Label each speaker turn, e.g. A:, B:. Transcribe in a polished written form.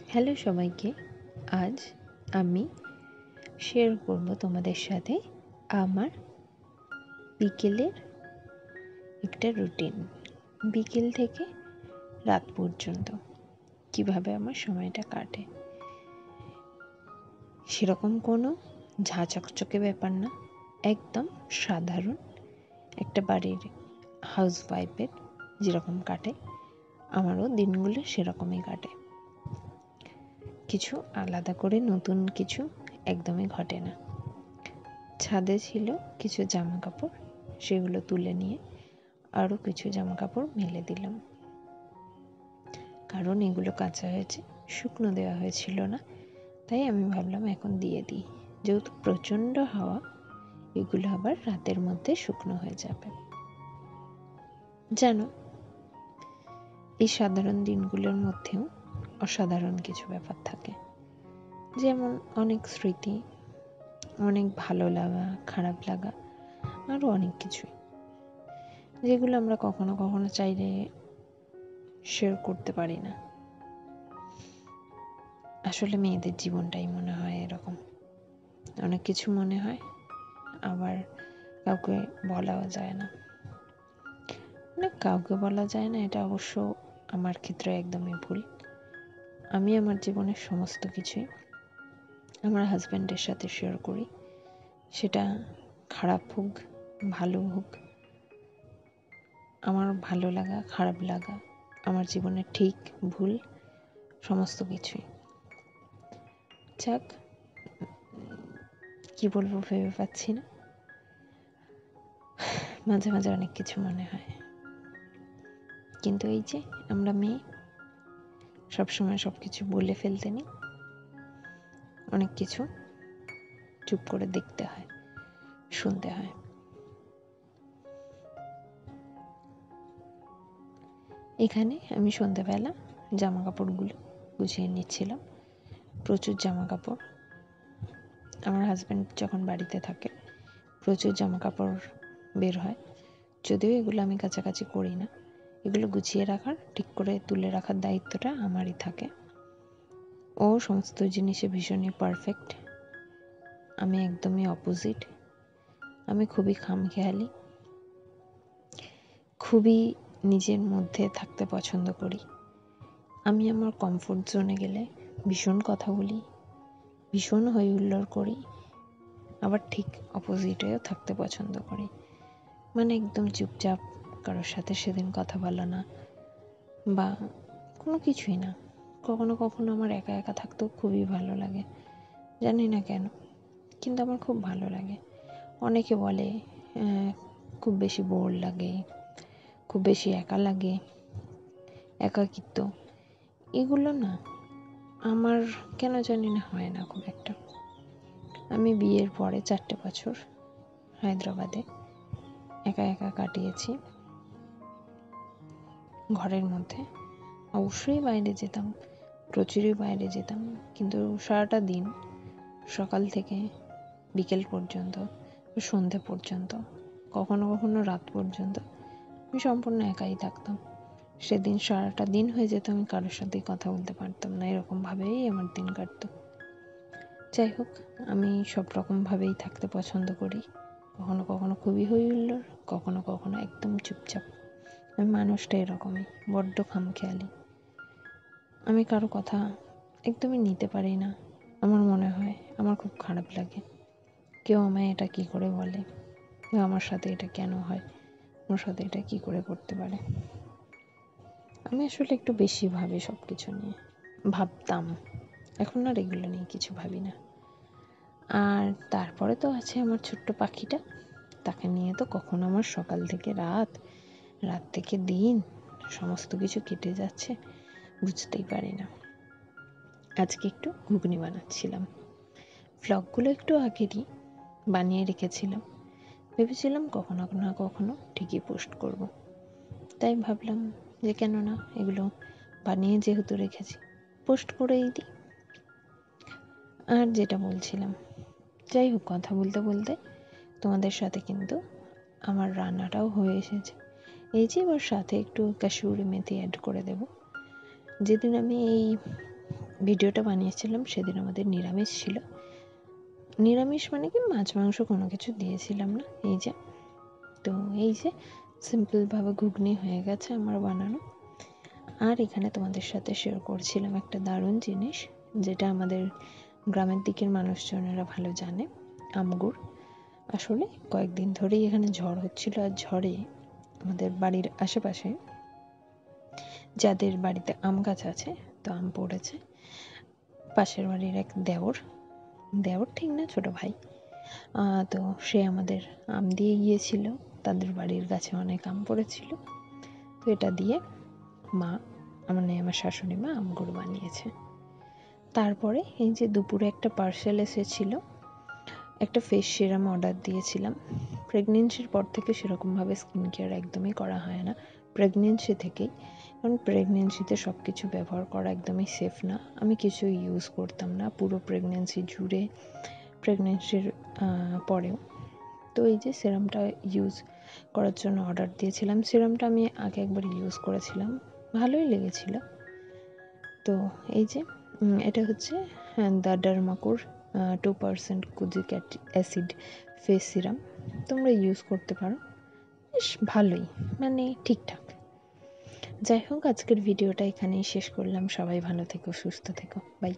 A: Hello সবাইকে। আজ আমি শেয়ার করব তোমাদের সাথে আমার বিকেলের একটা রুটিন। বিকেল থেকে রাত পর্যন্ত কিভাবে আমার সময়টা কাটে। সেরকম কোনো ঝাঁ চকচকে ব্যাপার না, একদম সাধারণ একটা বাড়ির হাউসওয়াইফের যেরকম কাটে আমারও দিনগুলো সেরকমই কাটে। কিছু আলাদা করে নতুন কিছু একদমই ঘটে না। ছাদে ছিল কিছু জামা কাপড়, সেগুলো তুলে নিয়ে আরও কিছু জামা কাপড় মেলে দিলাম, কারণ এগুলো কাঁচা হয়েছে, শুকনো দেওয়া হয়েছিল না। তাই আমি ভাবলাম এখন দিয়ে দিই, যেহেতু প্রচণ্ড হাওয়া, এগুলো আবার রাতের মধ্যে শুকনো হয়ে যাবে। জানো, এই সাধারণ দিনগুলোর মধ্যেও অসাধারণ কিছু ব্যাপার থাকে, যেমন অনেক স্মৃতি, অনেক ভালো লাগা, খারাপ লাগা, আরও অনেক কিছুই, যেগুলো আমরা কখনো কখনো চাইলে শেয়ার করতে পারি না। আসলে মেয়েদের জীবনটাই মনে হয় এরকম, অনেক কিছু মনে হয়, আবার কাউকে বলাও যায় না। কাউকে বলা যায় না, এটা অবশ্য আমার ক্ষেত্রে একদমই ভুল। আমি আমার জীবনের সমস্ত কিছুই আমার হাজব্যান্ডের সাথে শেয়ার করি, সেটা খারাপ হোক ভালো হোক, আমার ভালো লাগা খারাপ লাগা, আমার জীবনের ঠিক ভুল সমস্ত কিছুই। যাক, কি বলবো ভেবে পাচ্ছি না। মাঝে মাঝে অনেক কিছু মনে হয়, কিন্তু এই যে আমরা মেয়ে, সবসময় সব কিছু বলে ফেলতে নেই, অনেক কিছু চুপ করে দেখতে হয়, শুনতে হয়। এখানে আমি সন্ধ্যেবেলা জামা কাপড়গুলো গুছিয়ে নিচ্ছিলাম। প্রচুর জামা কাপড়, আমার হাজব্যান্ড যখন বাড়িতে থাকে প্রচুর জামা কাপড় বের হয়। যদিও এগুলো আমি কাছাকাছি করি না, এগুলো গুছিয়ে রাখার, ঠিক করে তুলে রাখার দায়িত্বটা আমারই থাকে। ও সমস্ত জিনিসে ভীষণই পারফেক্ট, আমি একদমই অপোজিট। আমি খুবই খামখেয়ালি, খুবই নিজের মধ্যে থাকতে পছন্দ করি। আমি আমার কমফোর্ট জোনে গেলে ভীষণ কথা বলি, ভীষণ হই হুল্লোড় করি, আবার ঠিক অপোজিটেও থাকতে পছন্দ করি। মানে একদম চুপচাপ, কারোর সাথে সেদিন কথা বলা না বা কোনো কিছুই না। কখনো কখনো আমার একা একা থাকতেও খুবই ভালো লাগে, জানি না কেন, কিন্তু আমার খুব ভালো লাগে। অনেকে বলে খুব বেশি বোর লাগে, খুব বেশি একা লাগে, একাকিত্ব, এগুলো না আমার কেন জানি না হয় না খুব একটা। আমি বিয়ের পরে 4টে বছর হায়দ্রাবাদে একা একা কাটিয়েছি, ঘরের মধ্যে। অবশ্যই বাইরে যেতাম, প্রচুরই বাইরে যেতাম, কিন্তু সারাটা দিন, সকাল থেকে বিকেল পর্যন্ত, সন্ধে পর্যন্ত, কখনো কখনো রাত পর্যন্ত আমি সম্পূর্ণ একাই থাকতাম। সেদিন সারাটা দিন হয়ে যেত আমি কারোর সাথেই কথা বলতে পারতাম না, এরকমভাবেই আমার দিন কাটতো। যাই হোক, আমি সব রকমভাবেই থাকতে পছন্দ করি, কখনো কখনো খুবই হই হুল্লোড়, কখনো কখনো একদম চুপচাপ। আমি মানুষটা এরকমই, বড্ড খামখেয়ালি। আমি কারো কথা একদমই নিতে পারি না। আমার মনে হয় আমার খুব খারাপ লাগে, কেউ আমায় এটা কি করে বলে, বা আমার সাথে এটা কেন হয়, আমার সাথে এটা কি করে করতে পারে। আমি আসলে একটু বেশি ভাবি সব কিছু নিয়ে, ভাবতাম, এখন আর এগুলো নিয়ে কিছু ভাবি না। আর তারপরে তো আছে আমার ছোট্ট পাখিটা, তাকে নিয়ে তো কখনো আমার সকাল থেকে রাত, রাত থেকে দিন, সমস্ত কিছু কেটে যাচ্ছে বুঝতেই পারি না। আজকে একটু ঘুগনি বানাচ্ছিলাম, ভ্লগগুলো একটু আগেরই বানিয়ে রেখেছিলাম, ভেবেছিলাম কখনো না কখনো ঠিকই পোস্ট করব। তাই ভাবলাম যে কেন না, এগুলো বানিয়ে যেহেতু রেখেছি পোস্ট করেই দিই। আর যেটা বলছিলাম, যাই হোক, কথা বলতে বলতে তোমাদের সাথে কিন্তু আমার রান্নাটাও হয়ে এসেছে। এই যে এবার সাথে একটু কাসুরি মেথি অ্যাড করে দেব। যেদিন আমি এই ভিডিওটা বানিয়েছিলাম সেদিন আমাদের নিরামিষ ছিল। নিরামিষ মানে কি মাছ মাংস কোনো কিছু দিয়েছিলাম না। এই যে সিম্পলভাবে ঘুগনি হয়ে গেছে আমার বানানো। আর এখানে তোমাদের সাথে শেয়ার করছিলাম একটা দারুণ জিনিস, যেটা আমাদের গ্রামের দিকের মানুষজনেরা ভালো জানে, আমগুড়। আসলে কয়েকদিন ধরেই এখানে ঝড় হচ্ছিল, আর ঝড়ে আমাদের বাড়ির আশেপাশে যাদের বাড়িতে আম গাছ আছে, তো আম পড়েছে। পাশের বাড়ির এক দেওর ঠিক না, ছোট ভাই, তো সে আমাদের আম দিয়ে গিয়েছিল। তাদের বাড়ির গাছে অনেক আম পড়েছিল, তো এটা দিয়ে মা, মানে আমার শাশুড়ি মা আমগুড় বানিয়েছে। তারপরে এই যে দুপুরে একটা পার্সেল এসেছিল, একটা ফেস সিরাম অর্ডার দিয়েছিলাম। প্রেগনেন্সির পর থেকে সেরকমভাবে স্কিন কেয়ার একদমই করা হয় না, প্রেগনেন্সি থেকেই। কারণ প্রেগনেন্সিতে সব কিছু ব্যবহার করা একদমই সেফ না। আমি কিছুই ইউজ করতাম না পুরো প্রেগনেন্সি জুড়ে, প্রেগনেন্সির পরেও। তো এই যে সিরামটা ইউজ করার জন্য অর্ডার দিয়েছিলাম। সিরামটা আমি আগে একবার ইউজ করেছিলাম, ভালোই লেগেছিল। তো এই যে এটা হচ্ছে দ্য ডার্মাকোর 2% কুজিক অ্যাসিড ফেস সিরাম। তোমরা ইউজ করতে পারো, বেশ ভালোই, মানে ঠিকঠাক। যাই হোক, আজকের ভিডিওটা এখানেই শেষ করলাম। সবাই ভালো থেকো, সুস্থ থেকো, বাই।